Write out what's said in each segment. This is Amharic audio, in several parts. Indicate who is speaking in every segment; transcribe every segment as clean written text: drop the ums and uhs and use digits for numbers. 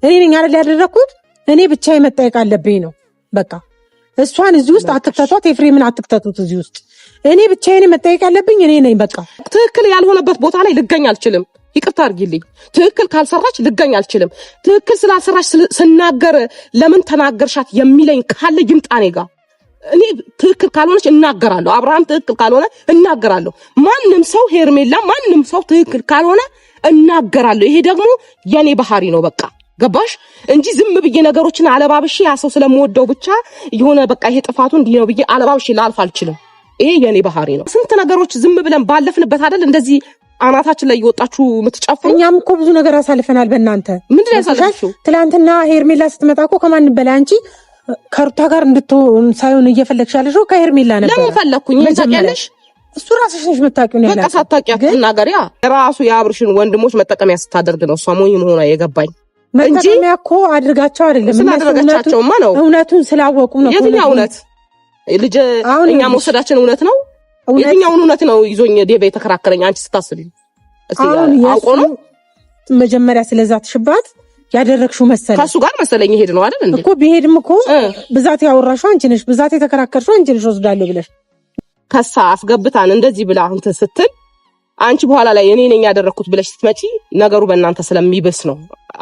Speaker 1: እኔ ነኝ አይደል ያደረኩት? እኔ ብቻ መጠየቅ አለብኝ ነው በቃ። እሷን እዚህ ውስጥ አትክተቷት፣ ኤፍሬምን አትክተቱት እዚህ ውስጥ። እኔ ብቻዬን መጠየቅ ያለብኝ እኔ ነኝ በቃ።
Speaker 2: ትክክል ያልሆነበት ቦታ ላይ ልገኝ አልችልም። ይቅርታ አድርጊልኝ። ትክክል ካልሰራች ልገኝ አልችልም። ትክክል ስላልሰራች ስናገር ለምን ተናገርሻት የሚለኝ ካለ ይምጣ እኔ ጋር። እኔ ትክክል ካልሆነች እናገራለሁ። አብርሃም ትክክል ካልሆነ እናገራለሁ። ማንም ሰው ሄርሜላ፣ ማንም ሰው ትክክል ካልሆነ እናገራለሁ። ይሄ ደግሞ የኔ ባህሪ ነው በቃ ገባሽ? እንጂ ዝም ብዬ ነገሮችን አለባብሼ ያ ሰው ስለምወደው ብቻ የሆነ በቃ ይሄ ጥፋቱ እንዲህ ነው ብዬ አለባብሼ ላልፍ አልችልም። ይሄ የኔ ባህሪ ነው። ስንት ነገሮች ዝም ብለን ባለፍንበት አይደል እንደዚህ አናታችን ላይ ይወጣችሁ የምትጨፍሩ።
Speaker 1: እኛም እኮ ብዙ ነገር አሳልፈናል በእናንተ።
Speaker 2: ምንድን ነው ያሳልፈሽው?
Speaker 1: ትናንትና ሄርሜላ ስትመጣ እኮ ከማንም በላይ አንቺ ከሩታ ጋር እንድትሆን ሳይሆን እየፈለግሽ ያለሽው ከሄርሜላ ነበር።
Speaker 2: ለምን ፈለኩኝ? ታውቂያለሽ?
Speaker 1: እሱ ራስሽ ነሽ የምታውቂው ነው ያለው።
Speaker 2: በቃ ሳታውቂያት ትናገሪያ። ራሱ የአብርሽን ወንድሞች መጠቀሚያ ስታደርግ ነው እሷ ሞኝ መሆኗ የገባኝ።
Speaker 1: መጠቀሚያ እኮ አድርጋቸው አይደለም።
Speaker 2: ስላደረጋቻቸውማ ነው።
Speaker 1: እውነቱን ስላወቁ ነው።
Speaker 2: የትኛው እውነት? ልጅ እኛ መውሰዳችን እውነት ነው? የትኛውን እውነት ነው ይዞኝ ዴቭ የተከራከረኝ? አንቺ ስታስቢ አውቆ ነው
Speaker 1: መጀመሪያ ስለዛ ትሽባት ያደረግሽው መሰለኝ።
Speaker 2: ከሱ ጋር መሰለኝ ይሄድ ነው አይደል እንዴ?
Speaker 1: እኮ ቢሄድም እኮ ብዛት ያወራሽው አንቺ ነሽ፣ ብዛት የተከራከርሽው አንቺ ነሽ። ወስዳለሁ ብለሽ
Speaker 2: ከሳ አስገብታን እንደዚህ ብላ እንትን ስትል አንቺ በኋላ ላይ እኔ ነኝ ያደረኩት ብለሽ ስትመጪ ነገሩ በእናንተ ስለሚብስ ነው።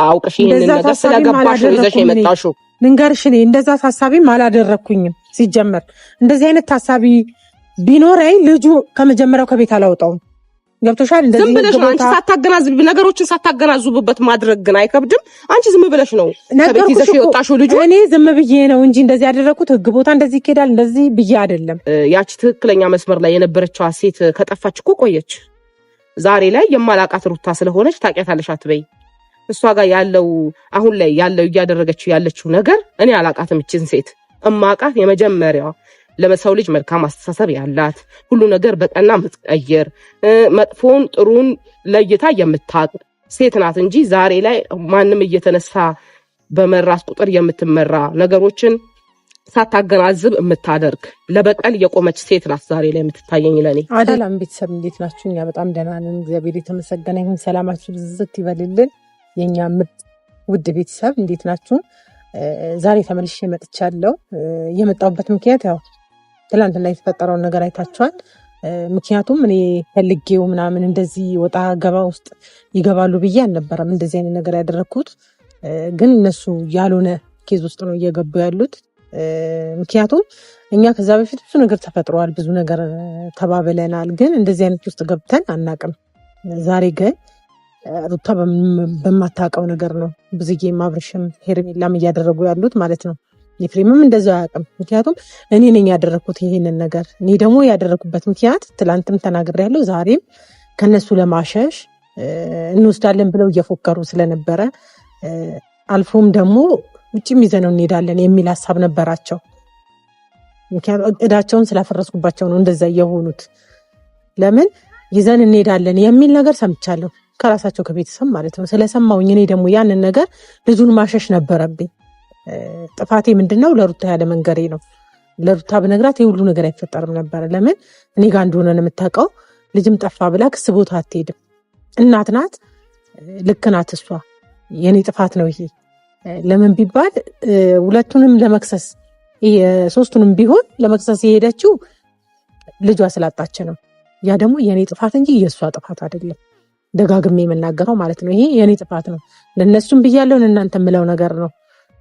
Speaker 2: አውቀሽ ይሄንን ነገር ስለገባሽ ነው ይዘሽ የመጣሽው።
Speaker 1: ልንገርሽ፣ እኔ እንደዛ ታሳቢም አላደረኩኝም። ሲጀመር እንደዚህ አይነት ታሳቢ ቢኖረኝ ልጁ ከመጀመሪያው ከቤት አላወጣውም። ገብቶሻል? እንደዚህ
Speaker 2: ዝም ብለሽ ነው አንቺ ሳታገናዝብ ነገሮችን ሳታገናዝቡበት ማድረግ ግን አይከብድም? አንቺ ዝም ብለሽ ነው ከቤት ይዘሽ የወጣሽው ልጁ።
Speaker 1: እኔ ዝም ብዬ ነው እንጂ እንደዚህ ያደረኩት ህግ ቦታ እንደዚህ ይኬዳል እንደዚህ ብዬ አይደለም።
Speaker 2: ያቺ ትክክለኛ መስመር ላይ የነበረችው ሴት ከጠፋች እኮ ቆየች። ዛሬ ላይ የማላቃት ሩታ ስለሆነች ታውቂያታለሽ አትበይ። እሷ ጋር ያለው አሁን ላይ ያለው እያደረገችው ያለችው ነገር እኔ አላቃትም። እቺን ሴት እማቃት የመጀመሪያዋ ለሰው ልጅ መልካም አስተሳሰብ ያላት ሁሉ ነገር በቀና የምትቀየር መጥፎን ጥሩን ለይታ የምታቅ ሴት ናት እንጂ ዛሬ ላይ ማንም እየተነሳ በመራስ ቁጥር የምትመራ ነገሮችን ሳታገናዝብ የምታደርግ ለበቀል የቆመች ሴት ናት ዛሬ ላይ የምትታየኝ ለኔ።
Speaker 1: ሰላም ቤተሰብ እንዴት ናችሁ? እኛ በጣም ደህና ነን፣ እግዚአብሔር የተመሰገነ ይሁን። ሰላማችሁ ብዝት ይበልልን የኛ ምርጥ ውድ ቤተሰብ እንዴት ናችሁ? ዛሬ ተመልሼ መጥቻለሁ። የመጣሁበት ምክንያት ያው ትላንትና የተፈጠረውን ነገር አይታችኋል። ምክንያቱም እኔ ፈልጌው ምናምን እንደዚህ ወጣ ገባ ውስጥ ይገባሉ ብዬ አልነበረም እንደዚህ አይነት ነገር ያደረኩት። ግን እነሱ ያልሆነ ኬዝ ውስጥ ነው እየገቡ ያሉት። ምክንያቱም እኛ ከዛ በፊት ብዙ ነገር ተፈጥሯል፣ ብዙ ነገር ተባብለናል። ግን እንደዚህ አይነት ውስጥ ገብተን አናቅም። ዛሬ ግን ሩታ በማታውቀው ነገር ነው ብዙዬም አብርሽም ሄርሜላም እያደረጉ ያሉት ማለት ነው። ኤፍሬምም እንደዛው አያውቅም። ምክንያቱም እኔ ነኝ ያደረኩት ይሄንን ነገር። እኔ ደግሞ ያደረኩበት ምክንያት ትላንትም ተናግሬያለሁ፣ ዛሬም ከነሱ ለማሸሽ እንወስዳለን ብለው እየፎከሩ ስለነበረ አልፎም ደግሞ ውጭም ይዘነው እንሄዳለን የሚል ሀሳብ ነበራቸው። ምክንያቱም እቅዳቸውን ስላፈረስኩባቸው ነው እንደዛ የሆኑት። ለምን ይዘን እንሄዳለን የሚል ነገር ሰምቻለሁ ከራሳቸው ከቤተሰብ ማለት ነው። ስለሰማሁኝ እኔ ደግሞ ያንን ነገር ልጁን ማሸሽ ነበረብኝ። ጥፋቴ ምንድነው? ለሩታ ያለ መንገሬ ነው። ለሩታ በነግራት የሁሉ ነገር አይፈጠርም ነበር። ለምን እኔ ጋር እንደሆነ ነው የምታውቀው። ልጅም ጠፋ ብላ ክስ ቦታ አትሄድም። እናት ናት፣ ልክ ናት እሷ። የኔ ጥፋት ነው ይሄ። ለምን ቢባል ሁለቱንም ለመክሰስ ሶስቱንም ቢሆን ለመክሰስ የሄደችው ልጇ ስላጣች ነው። ያ ደግሞ የኔ ጥፋት እንጂ የእሷ ጥፋት አይደለም። ደጋግሜ የምናገረው ማለት ነው። ይሄ የኔ ጥፋት ነው። ለእነሱም ብያለሁ፣ እናንተ የምለው ነገር ነው።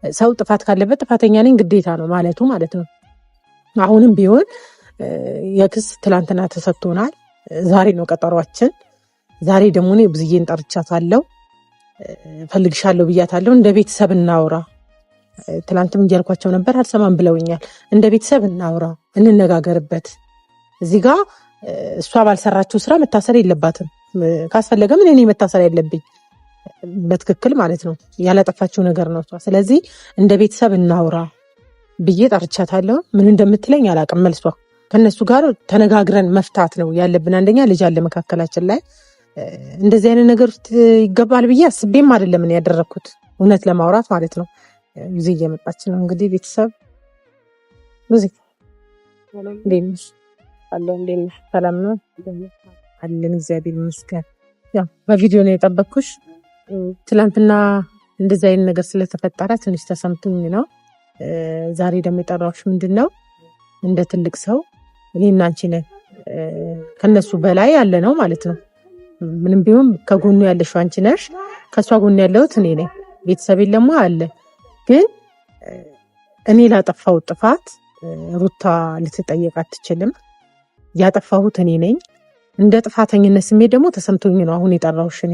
Speaker 1: ሰው ጥፋት ካለበት ጥፋተኛ ነኝ ግዴታ ነው ማለቱ ማለት ነው። አሁንም ቢሆን የክስ ትላንትና ተሰጥቶናል። ዛሬ ነው ቀጠሯችን። ዛሬ ደግሞ እኔ ብዙዬን ጠርቻታለሁ፣ ፈልግሻለሁ ብያታለሁ። እንደ ቤተሰብ እናውራ። ትላንትም እያልኳቸው ነበር፣ አልሰማም ብለውኛል። እንደ ቤተሰብ እናውራ፣ እንነጋገርበት። እዚህ ጋር እሷ ባልሰራችው ስራ መታሰር የለባትም። ካስፈለገም እኔ መታሰር ያለብኝ በትክክል ማለት ነው። ያላጠፋችው ነገር ነው እሷ። ስለዚህ እንደ ቤተሰብ እናውራ ብዬ ጠርቻታለሁ። ምን እንደምትለኝ አላውቅም። መልሷ ከነሱ ጋር ተነጋግረን መፍታት ነው ያለብን። አንደኛ ልጅ አለ መካከላችን ላይ። እንደዚህ አይነት ነገር ውስጥ ይገባል ብዬ አስቤም አይደለም እኔ ያደረኩት፣ እውነት ለማውራት ማለት ነው። ጊዜ እየመጣች ነው እንግዲህ ቤተሰብ ብዙ ሰላም ነው አለን፣ እግዚአብሔር ይመስገን። ያው በቪዲዮ ነው የጠበቅኩሽ። ትላንትና እንደዚህ አይነት ነገር ስለተፈጠረ ትንሽ ተሰምቶኝ ነው ዛሬ ደግሞ የጠራሁሽ። ምንድነው እንደ ትልቅ ሰው እኔና አንቺ ነን ከነሱ በላይ ያለ ነው ማለት ነው። ምንም ቢሆን ከጎኑ ያለሽው አንቺ ነሽ፣ ከሷ ጎኑ ያለሁት እኔ ነኝ። ቤተሰብ የለማ አለ። ግን እኔ ላጠፋው ጥፋት ሩታ ልትጠየቅ አትችልም። ያጠፋሁት እኔ ነኝ። እንደ ጥፋተኝነት ስሜት ደግሞ ተሰምቶኝ ነው አሁን የጠራሁሽ። እኔ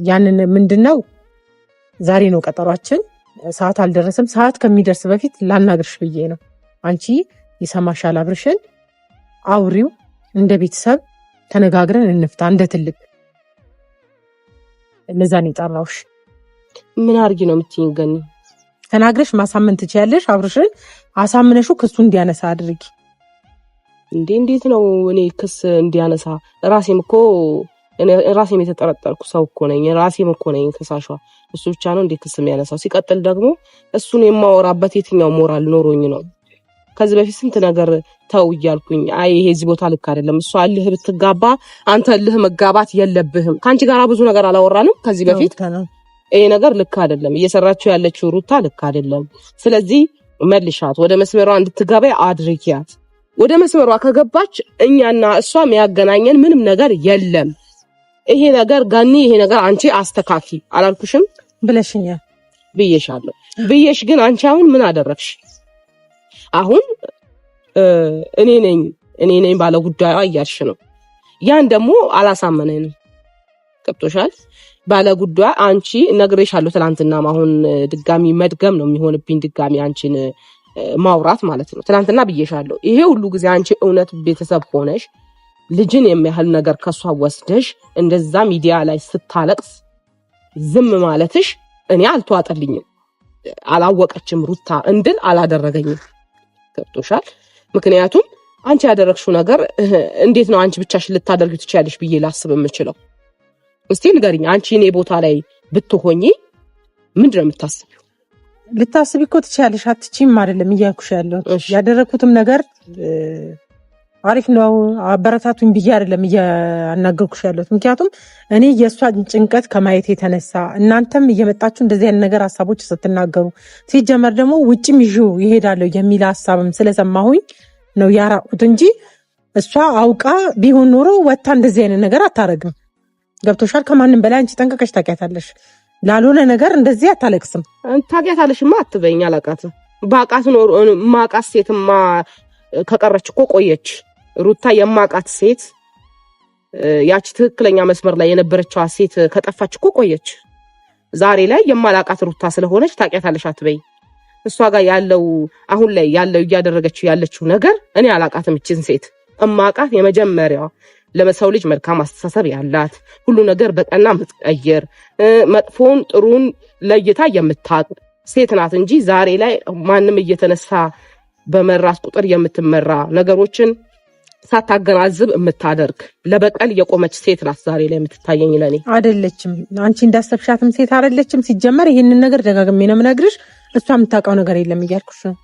Speaker 1: ያንን ምንድነው ዛሬ ነው ቀጠሯችን። ሰዓት አልደረሰም። ሰዓት ከሚደርስ በፊት ላናግርሽ ብዬ ነው። አንቺ ይሰማሻል፣ አብርሽን አውሪው፣ እንደ ቤተሰብ ተነጋግረን እንፍታ፣ እንደ ትልቅ። ለዛ ነው የጠራሁሽ።
Speaker 2: ምን አድርጊ ነው የምትይኝ? ገኒ
Speaker 1: ተናግረሽ ማሳመን ትችያለሽ። አብርሽን አሳምነሹ ክሱ እንዲያነሳ አድርጊ።
Speaker 2: እንዴት ነው እኔ ክስ እንዲያነሳ? ራሴም የተጠረጠርኩ ሰው እኮ ነኝ። ራሴም እኮ ነኝ ከሳሿ። እሱ ብቻ ነው እንዴ ክስ የሚያነሳው? ሲቀጥል ደግሞ እሱን የማወራበት የትኛው ሞራል ኖሮኝ ነው? ከዚህ በፊት ስንት ነገር ተው እያልኩኝ አይ ይሄ እዚህ ቦታ ልክ አይደለም፣ እሷ እልህ ብትጋባ አንተ እልህ መጋባት የለብህም። ከአንቺ ጋር ብዙ ነገር አላወራንም ከዚህ በፊት። ይሄ ነገር ልክ አይደለም፣ እየሰራችው ያለችው ሩታ ልክ አይደለም። ስለዚህ መልሻት፣ ወደ መስመሯ እንድትገባ አድርጊያት። ወደ መስመሯ ከገባች እኛና እሷ የሚያገናኘን ምንም ነገር የለም። ይሄ ነገር ገኒ፣ ይሄ ነገር አንቺ አስተካኪ አላልኩሽም?
Speaker 1: ብለሽኛል።
Speaker 2: ብዬሻለሁ። ብዬሽ ግን አንቺ አሁን ምን አደረግሽ? አሁን እኔ ነኝ ባለ ጉዳዩ እያልሽ ነው። ያን ደግሞ አላሳመነንም። ገብቶሻል? ባለ ጉዳዩ አንቺ ነግሬሻለሁ ትናንትና። አሁን ድጋሚ መድገም ነው የሚሆንብኝ፣ ድጋሚ አንቺን ማውራት ማለት ነው። ትናንትና ብዬሻለሁ። ይሄ ሁሉ ጊዜ አንቺ እውነት ቤተሰብ ሆነሽ ልጅን የሚያህል ነገር ከሷ ወስደሽ እንደዛ ሚዲያ ላይ ስታለቅስ ዝም ማለትሽ እኔ አልተዋጠልኝም። አላወቀችም ሩታ እንድል አላደረገኝም። ገብቶሻል? ምክንያቱም አንቺ ያደረግሽው ነገር እንዴት ነው አንቺ ብቻሽን ልታደርጊ ትችያለሽ ብዬ ላስብ የምችለው? እስቲ ንገሪኝ። አንቺ እኔ ቦታ ላይ ብትሆኚ ምንድን ነው የምታስቢው?
Speaker 1: ልታስቢ እኮ ትችያለሽ። አትችይም አይደለም እያልኩሽ ያለሁት። ያደረግኩትም ነገር አሪፍ ነው አበረታቱኝ ብዬ አይደለም እያናገርኩሽ ያለሁት። ምክንያቱም እኔ የእሷ ጭንቀት ከማየት የተነሳ እናንተም እየመጣችሁ እንደዚህ አይነት ነገር ሀሳቦች ስትናገሩ ሲጀመር ደግሞ ውጭም ይዤው ይሄዳለሁ የሚል ሀሳብም ስለሰማሁኝ ነው ያራቁት እንጂ እሷ አውቃ ቢሆን ኖሮ ወታ እንደዚህ አይነት ነገር አታረግም። ገብቶሻል? ከማንም በላይ አንቺ ጠንቀቀሽ ታውቂያታለሽ። ላልሆነ ነገር እንደዚህ አታለቅስም።
Speaker 2: ታውቂያታለሽማ አትበይኝ። አላውቃትም። ባውቃት ኖሮ ማውቃት ሴትማ ከቀረች እኮ ቆየች። ሩታ የማውቃት ሴት ያቺ ትክክለኛ መስመር ላይ የነበረችዋ ሴት ከጠፋች እኮ ቆየች። ዛሬ ላይ የማላውቃት ሩታ ስለሆነች ታውቂያታለሽ አትበይኝ። እሷ ጋር ያለው አሁን ላይ ያለው እያደረገችው ያለችው ነገር እኔ አላውቃትም። እቺን ሴት እማውቃት የመጀመሪያዋ ለሰው ልጅ መልካም አስተሳሰብ ያላት፣ ሁሉ ነገር በቀና የምትቀይር፣ መጥፎን ጥሩን ለይታ የምታውቅ ሴት ናት እንጂ ዛሬ ላይ ማንም እየተነሳ በመራት ቁጥር የምትመራ ነገሮችን ሳታገናዝብ የምታደርግ ለበቀል የቆመች ሴት ናት ዛሬ ላይ የምትታየኝ። ለኔ አይደለችም።
Speaker 1: አንቺ እንዳሰብሻትም ሴት አይደለችም። ሲጀመር ይሄንን ነገር ደጋግሜ ነው የምነግርሽ። እሷ የምታውቀው ነገር የለም እያልኩሽ ነው።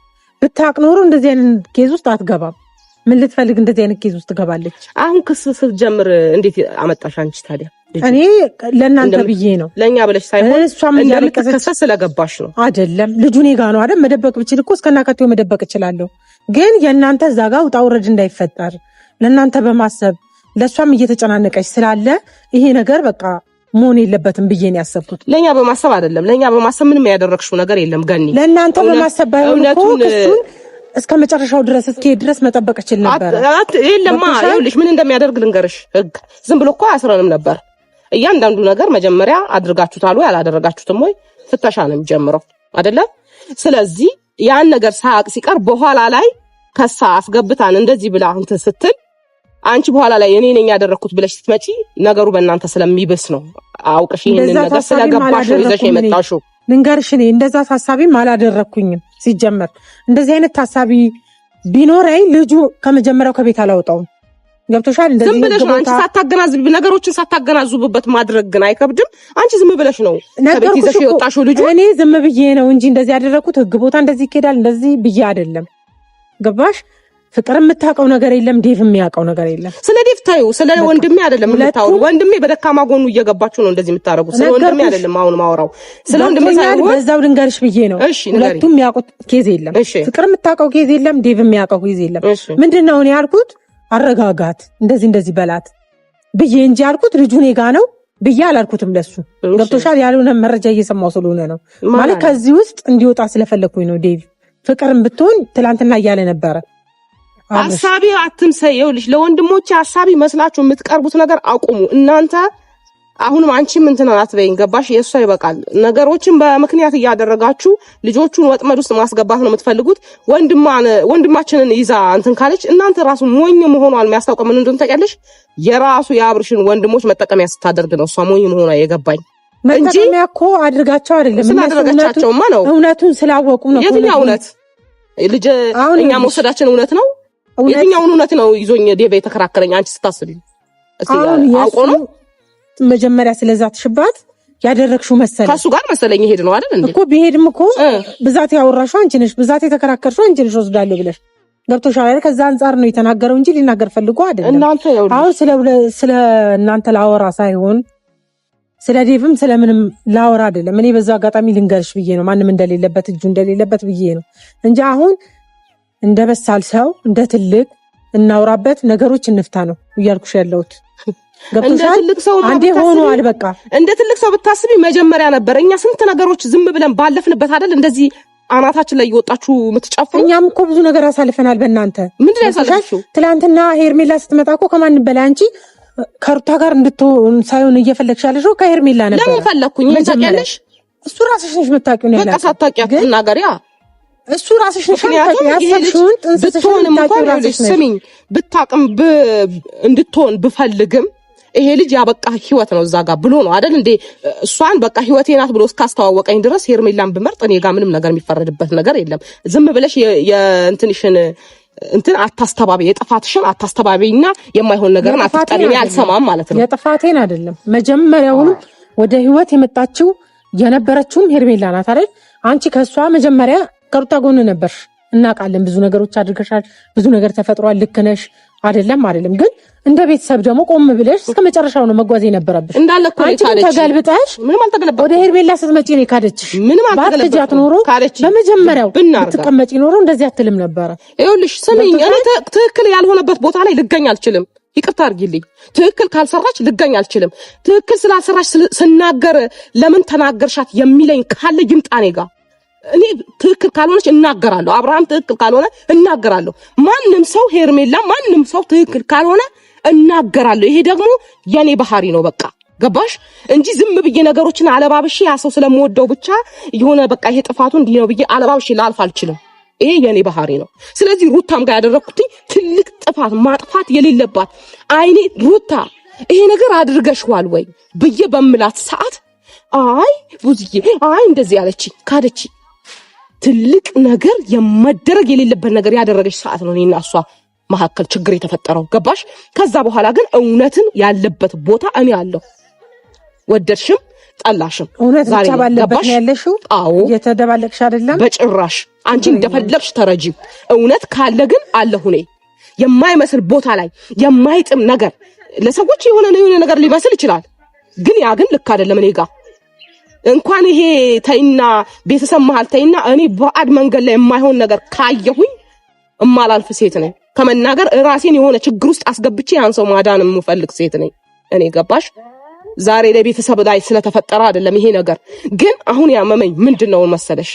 Speaker 1: ብታውቅ ኖሮ እንደዚህ አይነት ኬዝ ውስጥ አትገባም። ምን ልትፈልግ እንደዚህ አይነት ኬዝ ውስጥ ትገባለች?
Speaker 2: አሁን ክስ ስትጀምር እንዴት አመጣሽ አንቺ ታዲያ?
Speaker 1: እኔ ለእናንተ ብዬ ነው፣
Speaker 2: ለእኛ ብለሽ ሳይሆን እንደምትከሰስ ስለገባሽ ነው።
Speaker 1: አይደለም ልጁ እኔ ጋ ነው አይደል? መደበቅ ብችል እኮ እስከናካቴው መደበቅ እችላለሁ። ግን የእናንተ እዛ ጋ ውጣ ውረድ እንዳይፈጠር ለእናንተ በማሰብ ለእሷም እየተጨናነቀች ስላለ ይሄ ነገር በቃ መሆን የለበትም ብዬ ነው ያሰብኩት።
Speaker 2: ለእኛ በማሰብ አይደለም። ለእኛ በማሰብ ምንም ያደረግሽው ነገር የለም ገኒ።
Speaker 1: ለእናንተ በማሰብ ባይሆን እኮ ክሱን እስከ መጨረሻው ድረስ እስኪሄድ ድረስ መጠበቅ እችል ነበር።
Speaker 2: የለማ ይኸውልሽ ምን እንደሚያደርግ ልንገርሽ። ህግ ዝም ብሎ እኮ አያስረንም ነበር። እያንዳንዱ ነገር መጀመሪያ አድርጋችሁታል ወይ አላደረጋችሁትም ወይ ፍተሻ ነው የሚጀምረው አይደለ? ስለዚህ ያን ነገር ሳያቅ ሲቀር በኋላ ላይ ከሳ አስገብታን እንደዚህ ብላ እንትን ስትል አንቺ በኋላ ላይ እኔ ነኝ ያደረኩት ብለሽ ስትመጪ ነገሩ በእናንተ ስለሚብስ ነው። አውቀሽ ይሄንን ነገር ስለገባሽ ነው ይዘሽ የመጣሽው።
Speaker 1: ልንገርሽ እኔ እንደዛ ታሳቢም አላደረኩኝም። ሲጀመር እንደዚህ አይነት ታሳቢ ቢኖረኝ ልጁ ከመጀመሪያው ከቤት አላወጣውም። ገብቶሻል? እንደዚህ
Speaker 2: ዝም ብለሽ ነው አንቺ ሳታገናዝብ ነገሮችን ሳታገናዝቡበት ማድረግ ግን አይከብድም? አንቺ ዝም ብለሽ ነው ከቤት ይዘሽ የወጣሽው ልጁ።
Speaker 1: እኔ ዝም ብዬ ነው እንጂ እንደዚህ ያደረኩት ህግ ቦታ እንደዚህ ይኬዳል እንደዚህ ብዬ አይደለም። ገባሽ? ፍቅር የምታውቀው ነገር የለም፣ ዴቭ የሚያውቀው ነገር የለም።
Speaker 2: ስለ ዴቭ ታዩ፣ ስለ ወንድሜ አይደለም የምታወሩ። ወንድሜ በደካማ ጎኑ እየገባችሁ ነው እንደዚህ የምታረጉት። ስለ ወንድሜ አይደለም አሁን ማወራው፣ ስለ ወንድሜ ሳይሆን
Speaker 1: በዛው ልንገርሽ ብዬ ነው። ሁለቱም የሚያውቁት ኬዝ የለም፣ ፍቅር የምታውቀው ኬዝ የለም፣ ዴቭ የሚያውቀው ኬዝ የለም። ምንድነው እኔ ያልኩት አረጋጋት፣ እንደዚህ በላት ብዬ እንጂ ያልኩት ልጁ እኔ ጋ ነው ብዬ አላልኩትም። ለሱ ገብቶሻል? ያልሆነ መረጃ እየሰማው ስለሆነ ነው ማለት ከዚህ ውስጥ እንዲወጣ ስለፈለኩኝ ነው። ዴቭ ፍቅርም ብትሆን ትላንትና እያለ ነበረ
Speaker 2: አሳቢ አትምሰየው ልጅ ለወንድሞቼ አሳቢ መስላችሁ የምትቀርቡት ነገር አቁሙ እናንተ። አሁንም አንቺም እንትን አትበይኝ፣ ገባሽ? የእሷ ይበቃል። ነገሮችን በምክንያት እያደረጋችሁ ልጆቹን ወጥመድ ውስጥ ማስገባት ነው የምትፈልጉት። ወንድማችንን ይዛ እንትን ካለች እናንተ ራሱ ሞኝ መሆኗን የሚያስታውቀው ምን እንደሆነ ታውቂያለሽ? የራሱ የአብርሽን ወንድሞች መጠቀሚያ ስታደርግ ነው እሷ ሞኝ መሆኗ የገባኝ እንጂ
Speaker 1: እኮ አድርጋቸው አይደለም።
Speaker 2: ስላደረጋቸውማ ነው፣
Speaker 1: እውነቱን ስላወቁ ነው።
Speaker 2: የትኛው እውነት? ልጅ እኛ መውሰዳችን እውነት ነው? የትኛውን እውነት ነው ይዞኝ ዴቭ የተከራከረኝ? አንቺ ስታስቢ እስቲ አውቆ ነው
Speaker 1: መጀመሪያ ስለዛትሽባት ያደረግሽው መሰለኝ።
Speaker 2: ከሱ ጋር መሰለኝ ይሄድ ነው አይደል እንዴ?
Speaker 1: እኮ ቢሄድም እኮ ብዛት ያወራሽው አንቺ ነሽ፣ ብዛት የተከራከርሽው አንቺ ነሽ ወስዳለሁ ብለሽ ገብቶሻል አይደል? ከዛ አንፃር ነው የተናገረው እንጂ ሊናገር ፈልጎ አይደለም። አሁን ስለ እናንተ ላወራ ሳይሆን ስለ ዴቭም ስለምንም ላወራ አይደለም። እኔ በዛ አጋጣሚ ልንገርሽ ብዬ ነው፣ ማንም እንደሌለበት እጁ እንደሌለበት ብዬ ነው እንጂ አሁን እንደ በሳል ሰው እንደ ትልቅ እናውራበት፣ ነገሮች እንፍታ ነው እያልኩሽ ያለሁት።
Speaker 2: እንደ ትልቅ ሰው
Speaker 1: አንዴ ሆኗል በቃ።
Speaker 2: እንደ ትልቅ ሰው ብታስቢ መጀመሪያ ነበር። እኛ ስንት ነገሮች ዝም ብለን ባለፍንበት አይደል እንደዚህ አናታችን ላይ እየወጣችሁ የምትጫፈሩ።
Speaker 1: እኛም እኮ ብዙ ነገር አሳልፈናል በእናንተ።
Speaker 2: ምንድነው ያሳልፈሽው?
Speaker 1: ትላንትና ሄርሜላ ስትመጣ እኮ ከማንም በላይ አንቺ ከሩታ ጋር እንድትሆን ሳይሆን እየፈለግሽ ያለሽው ከሄርሜላ ነበር።
Speaker 2: ለምን ፈለኩኝ? ታውቂያለሽ?
Speaker 1: እሱ ራስሽ ነሽ የምታውቂው ነው ያለው።
Speaker 2: በቃ ሳታውቂያት ትናገሪያ።
Speaker 1: እሱ ራስሽ ነሽ ያሰብሽውን ጥንስስሽውን የምታውቂው ራስሽ ነሽ።
Speaker 2: ስሚኝ፣ ብታቅም እንድትሆን ብፈልግም ይሄ ልጅ ያበቃ ህይወት ነው እዛ ጋር ብሎ ነው አይደል እንዴ? እሷን በቃ ህይወቴ ናት ብሎ እስካስተዋወቀኝ ድረስ ሄርሜላን ብመርጥ እኔ ጋር ምንም ነገር የሚፈረድበት ነገር የለም። ዝም ብለሽ የእንትንሽን እንትን አታስተባቢ፣ የጥፋትሽን አታስተባቢና የማይሆን ነገርን አትጠሪኝ። አልሰማም ማለት ነው።
Speaker 1: የጥፋቴን አይደለም መጀመሪያውንም ወደ ህይወት የመጣችው የነበረችውም ሄርሜላ ናት አይደል? አንቺ ከሷ መጀመሪያ ከሩታ ጎን ነበርሽ፣ እናውቃለን። ብዙ ነገሮች አድርገሻል፣ ብዙ ነገር ተፈጥሯል። ልክ ነሽ አይደለም ግን እንደ ቤተሰብ ደግሞ ቆም ብለሽ እስከ መጨረሻው ነው መጓዝ የነበረብሽ።
Speaker 2: እንዳለ እኮ ካለች
Speaker 1: ተገልብጠሽ
Speaker 2: ምንም አልተገለበጠ
Speaker 1: ወደ ሄርሜላ ስትመጪ ነው ካደችሽ።
Speaker 2: ምንም አልተገለበጠ
Speaker 1: ኖሮ በመጀመሪያው ብትቀመጪ ኖሮ እንደዚህ አትልም ነበረ።
Speaker 2: ይኸውልሽ ስሚኝ፣ እኔ ትክክል ያልሆነበት ቦታ ላይ ልገኝ አልችልም። ይቅርታ አድርጊልኝ። ትክክል ካልሰራች ልገኝ አልችልም። ትክክል ስላልሰራች ስናገር ለምን ተናገርሻት የሚለኝ ካለ ይምጣ እኔ ጋር። እኔ ትክክል ካልሆነች እናገራለሁ። አብርሃም ትክክል ካልሆነ እናገራለሁ። ማንም ሰው ሄርሜላ፣ ማንም ሰው ትክክል ካልሆነ እናገራለሁ። ይሄ ደግሞ የኔ ባህሪ ነው። በቃ ገባሽ? እንጂ ዝም ብዬ ነገሮችን አለባብሼ ያ ሰው ስለምወደው ብቻ የሆነ በቃ ይሄ ጥፋቱ እንዲህ ነው ብዬ አለባብሼ ላልፍ አልችልም። ይሄ የኔ ባህሪ ነው። ስለዚህ ሩታም ጋር ያደረኩት ትልቅ ጥፋት ማጥፋት የሌለባት አይኔ ሩታ ይሄ ነገር አድርገሽዋል ወይ ብዬ በምላት ሰዓት አይ ቡዝዬ አይ እንደዚህ ያለች ካደች ትልቅ ነገር የመደረግ የሌለበት ነገር ያደረገች ሰዓት ነው እኔና እሷ መካከል ችግር የተፈጠረው። ገባሽ? ከዛ በኋላ ግን እውነትን ያለበት ቦታ እኔ አለሁ። ወደድሽም ጠላሽም
Speaker 1: እውነት ብቻ ባለበት ነው ያለሽው።
Speaker 2: አዎ
Speaker 1: የተደባለቅሽ አይደለም
Speaker 2: በጭራሽ። አንቺ እንደፈለግሽ ተረጂ። እውነት ካለ ግን አለሁ እኔ። የማይመስል ቦታ ላይ የማይጥም ነገር ለሰዎች የሆነ ነገር ሊመስል ይችላል፣ ግን ያ ግን ልክ አይደለም እኔ ጋር። እንኳን ይሄ ተይና ቤተሰብ መሃል ተይና እኔ ባዕድ መንገድ ላይ የማይሆን ነገር ካየሁኝ እማላልፍ ሴት ነኝ። ከመናገር ራሴን የሆነ ችግር ውስጥ አስገብቼ ያን ሰው ማዳን የምፈልግ ሴት ነኝ እኔ። ገባሽ? ዛሬ ለቤተሰብ ላይ ስለተፈጠረ አይደለም ይሄ ነገር። ግን አሁን ያመመኝ ምንድነው መሰለሽ?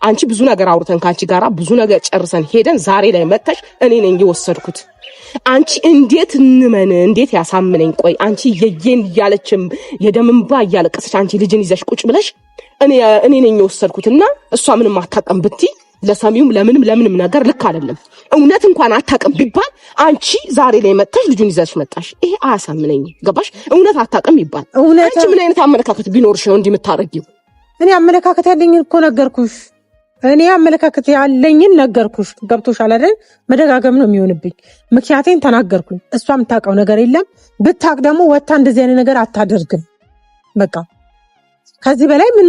Speaker 2: አንቺ ብዙ ነገር አውርተን ካንቺ ጋራ ብዙ ነገር ጨርሰን ሄደን ዛሬ ላይ መጥተሽ እኔ ነኝ የወሰድኩት። አንቺ እንዴት እንመን? እንዴት ያሳምነኝ? ቆይ አንቺ የየን እያለችም የደምንባ እያለቀሰች አንቺ ልጅን ይዘሽ ቁጭ ብለሽ እኔ ነኝ የወሰድኩትና እሷ ምንም አታውቅም ብትይ ለሰሚውም ለምንም ነገር ልክ አይደለም። እውነት እንኳን አታውቅም ቢባል አንቺ ዛሬ ላይ መጥተሽ ልጁን ይዘሽ መጣሽ። ይሄ አያሳምነኝም። ገባሽ? እውነት አታውቅም ይባል። አንቺ ምን አይነት አመለካከት ቢኖርሽ ነው እንዲህ የምታረጊው?
Speaker 1: እኔ አመለካከት ያለኝን እኮ ነገርኩሽ። እኔ አመለካከት ያለኝን ነገርኩሽ። ገብቶሻል አይደል? መደጋገም ነው የሚሆንብኝ። ምክንያቴን ተናገርኩኝ። እሷ የምታውቀው ነገር የለም። ብታውቅ ደግሞ ወታ እንደዚህ አይነት ነገር አታደርግም። በቃ ከዚህ በላይ ምን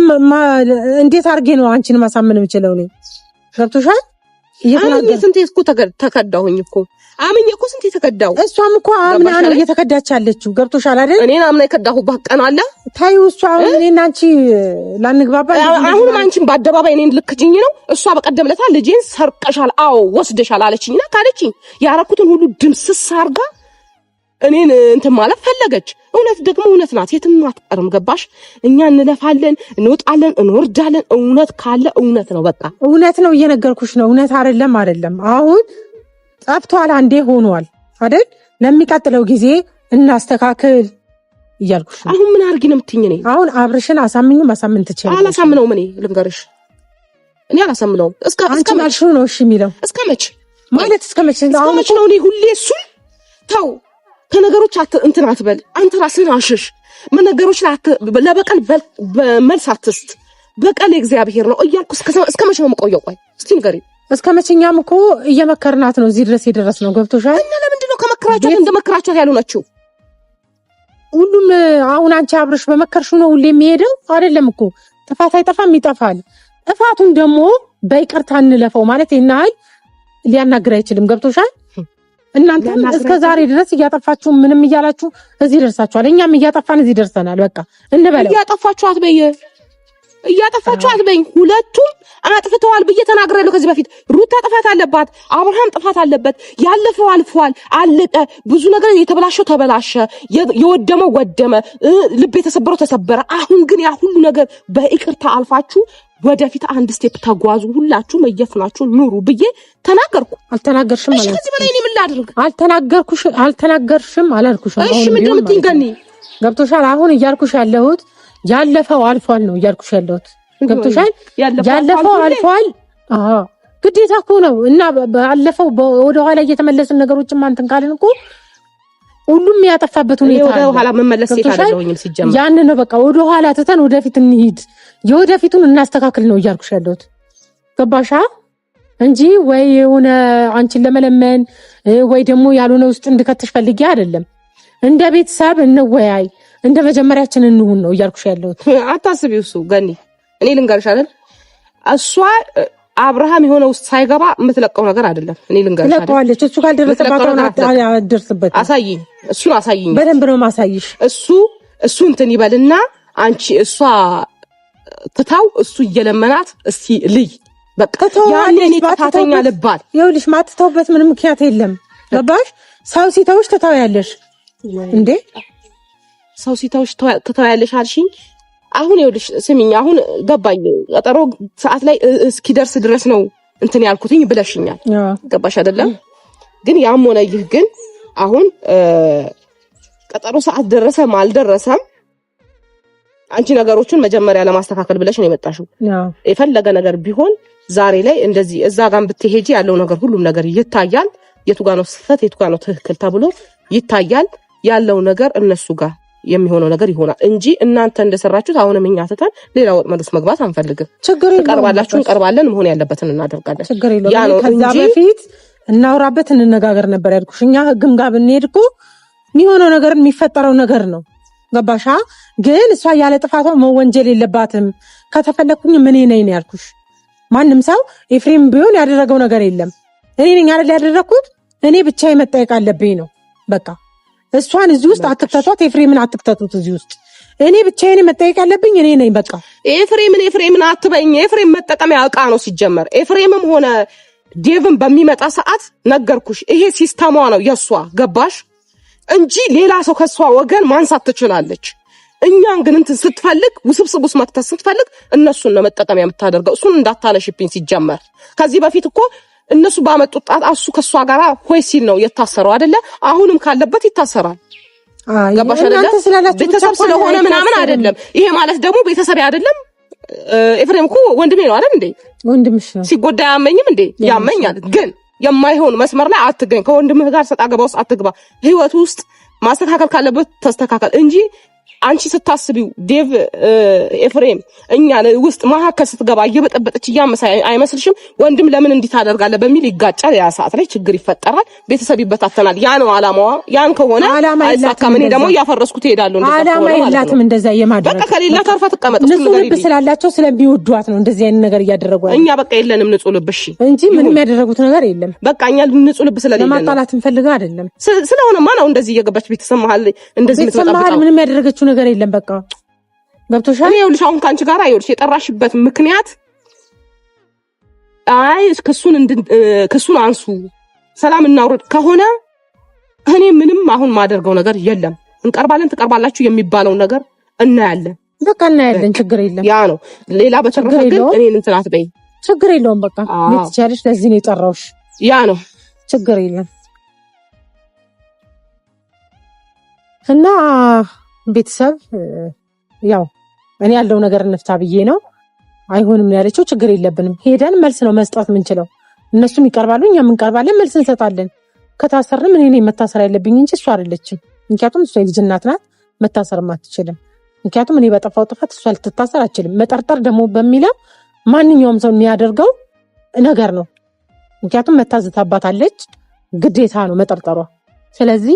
Speaker 1: እንዴት አድርጌ ነው አንቺን ማሳመን የምችለው? እኔ ገብቶሻል?
Speaker 2: አምኜ ስንቴ እኮ ተከዳሁኝ እኮ አምኜ እኮ ስንቴ ተከዳሁ።
Speaker 1: እሷም እኮ አምና ነው እየተከዳች ያለችው። ገብቶሻል አይደል?
Speaker 2: እኔን አምና የከዳሁባት ቀን አለ።
Speaker 1: ታዩ እሷ አሁን እኔና አንቺ ላንግባባ
Speaker 2: አሁንም አንቺን በአደባባይ እኔን ልክጅኝ ነው። እሷ በቀደም ለታ ልጄን ሰርቀሻል፣ አዎ ወስደሻል አለችኝና ካለችኝ ያረኩትን ሁሉ ድምስስ አርጋ እኔን እንትን ማለት ፈለገች። እውነት ደግሞ እውነት ናት፣ የትም አትቀርም። ገባሽ? እኛ እንለፋለን፣ እንወጣለን፣ እንወርዳለን። እውነት ካለ እውነት ነው፣ በቃ
Speaker 1: እውነት ነው። እየነገርኩሽ ነው። እውነት አይደለም። አሁን ጠፍቷል፣ አንዴ ሆኗል አይደል? ለሚቀጥለው ጊዜ እናስተካክል እያልኩሽ ነው።
Speaker 2: አሁን ምን አርጊ ነው የምትይኝ? እኔ
Speaker 1: አሁን አብርሽን ማሳመን ትችያለሽ።
Speaker 2: አላሳምነውም። እኔ ልንገርሽ፣ እኔ አላሳምነውም። እስከ
Speaker 1: ማልሽው ነው እሺ የሚለው
Speaker 2: እስከ መች
Speaker 1: ማለት እስከ መች
Speaker 2: ነው? እኔ ሁሌ እሱን ተው ከነገሮች እንትን አትበል። አንተ ራስህን አሽሽ። ምን ነገሮች ለበቀል መልስ አትስጥ። በቀል እግዚአብሔር ነው እያልኩ እስከ መቼ ነው የምቆየው? ቆይ እስቲ ንገሪኝ።
Speaker 1: እስከ መቼኛም እኮ እየመከርናት ነው እዚህ ድረስ የደረስነው። ገብቶሻል?
Speaker 2: እና ለምንድን ነው ከመከራቸው እንደመከራቸው ያልሆነችው?
Speaker 1: ሁሉም አሁን አንቺ አብረሽ በመከርሹ ነው ሁሌ የሚሄደው አይደለም እኮ። ጥፋት አይጠፋም፣ ይጠፋል። ጥፋቱን ደግሞ በይቅርታ እንለፈው ማለት ይናል ሊያናግር አይችልም። ገብቶሻል? እናንተም እስከ ዛሬ ድረስ እያጠፋችሁ ምንም እያላችሁ እዚህ ደርሳችኋል። እኛም እያጠፋን እዚህ ደርሰናል። በቃ እንበለው። እያጠፋችሁ አትበይ። ሁለቱም አጥፍተዋል ብዬ ተናግሬያለሁ ከዚህ በፊት። ሩታ ጥፋት አለባት፣ አብርሃም ጥፋት አለበት። ያለፈው አልፏል፣ አለቀ። ብዙ ነገር የተበላሸው ተበላሸ፣ የወደመው ወደመ፣ ልብ የተሰበረው ተሰበረ። አሁን ግን ያ ሁሉ ነገር በይቅርታ አልፋችሁ ወደፊት አንድ ስቴፕ ተጓዙ። ሁላችሁም እየፍናችሁ ኑሩ ብዬ ተናገርኩ። አልተናገርሽም ማለት
Speaker 2: ነው? ከዚህ በላይ እኔ ምን ላድርግ?
Speaker 1: አልተናገርሽም አላልኩሽም?
Speaker 2: እሺ ምንድን ነው የምትይኝ?
Speaker 1: ገብቶሻል? አሁን እያልኩሽ ያለሁት ያለፈው አልፏል ነው እያልኩሽ ያለሁት። ገብቶሻል? ያለፈው አልፏል። አዎ ግዴታ እኮ ነው። እና ባለፈው ወደ ኋላ እየተመለስን ነገሮችን ማንተን ካልን እኮ ሁሉም ያጠፋበት ሁኔታ
Speaker 2: ወደ ኋላ መመለስ ይታደለውኝም ሲጀምር
Speaker 1: ያን ነው በቃ ወደ ኋላ ተተን ወደፊት እንሂድ፣ የወደፊቱን እናስተካክል ነው እያልኩሽ ያለሁት። ገባሻ? እንጂ ወይ የሆነ አንቺን ለመለመን ወይ ደግሞ ያልሆነ ውስጥ እንድከትሽ ፈልጌ አይደለም። እንደ ቤተሰብ እንወያይ፣ እንደ መጀመሪያችን እንሁን ነው እያልኩሽ ያለሁት።
Speaker 2: አታስቢው። እሱ ገኒ እኔ ልንገርሽ አይደል እሷ አብርሃም የሆነ ውስጥ ሳይገባ የምትለቀው ነገር አይደለም። እኔ ልንገርሽ አይደል ለቀዋለች። እሱ ካልደረሰባት አትደርስበት። አሳይኝ፣ እሱን አሳይኝ። በደንብ ነው ማሳይሽ። እሱ እንትን ይበልና አንቺ እሷ ትታው እሱ እየለመናት እስቲ ልይ በቃ ያኔ እኔ ተፋተኛ ልባል። ይኸውልሽ ማትተውበት ምንም ምክንያት የለም። ገባሽ? ሰው ሲተውሽ ትተውያለሽ እንዴ? ሰው ሲተውሽ ትተውያለሽ አልሽኝ። አሁን ይኸውልሽ ስሚኝ፣ አሁን ገባኝ። ቀጠሮ ሰዓት ላይ እስኪደርስ ድረስ ነው እንትን ያልኩትኝ ብለሽኛል። ገባሽ አይደለም? ግን ያም ሆነ ይህ ግን አሁን ቀጠሮ ሰዓት ደረሰም አልደረሰም አንቺ ነገሮችን መጀመሪያ ለማስተካከል ብለሽ ነው የመጣሽው። የፈለገ ነገር ቢሆን ዛሬ ላይ እንደዚህ እዛ ጋር ብትሄጂ ያለው ነገር ሁሉም ነገር ይታያል። የቱ ጋር ነው ስህተት የቱ ጋር ነው ትክክል ተብሎ ይታያል። ያለው ነገር እነሱ ጋር የሚሆነው ነገር ይሆናል እንጂ እናንተ እንደሰራችሁት አሁንም እኛ ተተን ሌላ ወጥመድ ውስጥ መግባት አንፈልግም። ቀርባላችሁ እንቀርባለን፣ መሆን ያለበትን እናደርጋለን። ያ ነው እንጂ ከዛ በፊት እናውራበት እንነጋገር ነበር ያልኩሽ። እኛ ህግም ጋር ብንሄድ እኮ የሚሆነው ነገር የሚፈጠረው ነገር ነው። ገባሻ? ግን እሷ ያለ ጥፋቷ መወንጀል የለባትም። ከተፈለኩኝ ምን ነኝ ነው ያልኩሽ። ማንም ሰው ኤፍሬም ቢሆን ያደረገው ነገር የለም። እኔ ነኝ አይደል ያደረኩት። እኔ ብቻ መጠየቅ አለብኝ ነው በቃ። እሷን እዚህ ውስጥ አትክተቷት፣ ኤፍሬምን አትክተቱት እዚህ ውስጥ። እኔ ብቻዬን መጠየቅ አለብኝ እኔ ነኝ በቃ። ኤፍሬምን አትበይኝ። ኤፍሬም መጠቀሚያ ዕቃ ነው ሲጀመር። ኤፍሬምም ሆነ ዴቭን በሚመጣ ሰዓት ነገርኩሽ፣ ይሄ ሲስተሟ ነው የሷ። ገባሽ? እንጂ ሌላ ሰው ከሷ ወገን ማንሳት ትችላለች። እኛን ግን እንትን ስትፈልግ ውስብስብ ውስጥ መክተት ስትፈልግ እነሱን ነው መጠቀሚያ የምታደርገው። እሱን እንዳታነሽብኝ ሲጀመር። ከዚህ በፊት እኮ እነሱ ባመጡት ጣጣ እሱ ከሷ ጋር ሆይ ሲል ነው የታሰረው አይደለ? አሁንም ካለበት ይታሰራል። ገባሽ አይደለ? ቤተሰብ ስለሆነ ምናምን አይደለም። ይሄ ማለት ደግሞ ቤተሰብ አይደለም። ኤፍሬም እኮ ወንድሜ ነው አይደል እንዴ? ወንድምሽ ነው። ሲጎዳ ያመኝም እንዴ? ያመኛል። ግን የማይሆን መስመር ላይ አትገኝ። ከወንድምህ ጋር ሰጣ ገባ ውስጥ አትግባ። ህይወት ውስጥ ማስተካከል ካለበት ተስተካከል እንጂ አንቺ ስታስቢው ዴቭ ኤፍሬም እኛ ውስጥ መሀከል ስትገባ እየበጠበጠች እያመሳ አይመስልሽም? ወንድም ለምን እንዲህ ታደርጋለህ በሚል ይጋጫል። ያ ሰዓት ላይ ችግር ይፈጠራል፣ ቤተሰብ ይበታተናል። ያ ነው አላማዋ። ያን ከሆነ አይሳካም። እኔ ደግሞ እያፈረስኩ ትሄዳለሁ። እንደዛ
Speaker 1: አላማ የላትም እንደዛ የማድረግ በቃ
Speaker 2: ከሌላ ታርፋ ተቀመጥ።
Speaker 1: ንጹህ ልብ ስላላቸው ስለሚወዷት ነው እንደዚህ አይነት ነገር እያደረጉ
Speaker 2: እኛ በቃ የለንም ንጹህ ልብ እሺ፣
Speaker 1: እንጂ ምንም ያደረጉት ነገር የለም።
Speaker 2: በቃ እኛ ንጹህ ልብ ስለሌለን
Speaker 1: ለማጣላት እንፈልጋ አይደለም።
Speaker 2: ስለሆነማ ነው እንደዚህ እየገባች ቤተሰብ መሀል እንደዚህ የምትመጣው። ምንም
Speaker 1: ያደረገችው ነገር የለም። በቃ ገብቶሻል።
Speaker 2: ይኸውልሽ አሁን ካንቺ ጋር ይኸውልሽ የጠራሽበት ምክንያት አይ ክሱን አንሱ ሰላም እናውርድ ከሆነ እኔ ምንም አሁን ማደርገው ነገር የለም። እንቀርባለን ትቀርባላችሁ የሚባለው ነገር እናያለን።
Speaker 1: በቃ እናያለን። ችግር የለም።
Speaker 2: ያ ነው። ሌላ በተረፈ ግን እኔን እንትን አትበይ።
Speaker 1: ችግር የለውም። በቃ ልትቻለሽ ለዚህ ነው የጠራሁሽ።
Speaker 2: ያ ነው።
Speaker 1: ችግር የለም። እና ቤተሰብ ያው እኔ ያለው ነገር እንፍታ ብዬ ነው። አይሆንም ያለችው ችግር የለብንም። ሄደን መልስ ነው መስጠት የምንችለው። እነሱም ይቀርባሉ፣ እኛም እንቀርባለን፣ መልስ እንሰጣለን። ከታሰርንም እኔ ነኝ መታሰር ያለብኝ እንጂ እሷ አይደለችም። ምክንያቱም እሷ የልጅ እናት ናት፣ መታሰርም አትችልም። ምክንያቱም እኔ በጠፋው ጥፋት እሷ ልትታሰር አትችልም። መጠርጠር ደግሞ በሚለው ማንኛውም ሰው የሚያደርገው ነገር ነው። ምክንያቱም መታዘታባታለች፣ ግዴታ ነው መጠርጠሯ። ስለዚህ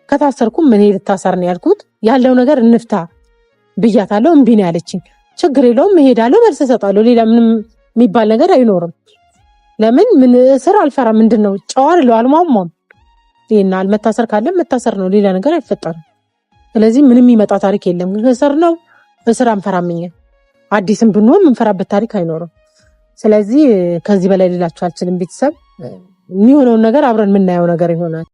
Speaker 1: ከታሰርኩም እኔ ልታሰር ነው ያልኩት። ያለው ነገር እንፍታ ብያታለሁ። እምቢ ነው ያለችኝ። ችግር የለውም እሄዳለሁ፣ መልስ እሰጣለሁ። ሌላ ምንም የሚባል ነገር አይኖርም። ለምን ምን እስር አልፈራም። ምንድነው ጨዋር ነው አልሟሟም። ይሄና አልመታሰር ካለ መታሰር ነው፣ ሌላ ነገር አይፈጠርም። ስለዚህ ምንም የሚመጣ ታሪክ የለም። እስር ነው፣ እስር አንፈራም። እኛ አዲስም ብንሆን የምንፈራበት ታሪክ አይኖርም። ስለዚህ ከዚህ በላይ ልላችሁ አልችልም። ቤተሰብ የሚሆነውን ነገር አብረን የምናየው ነገር ይሆናል።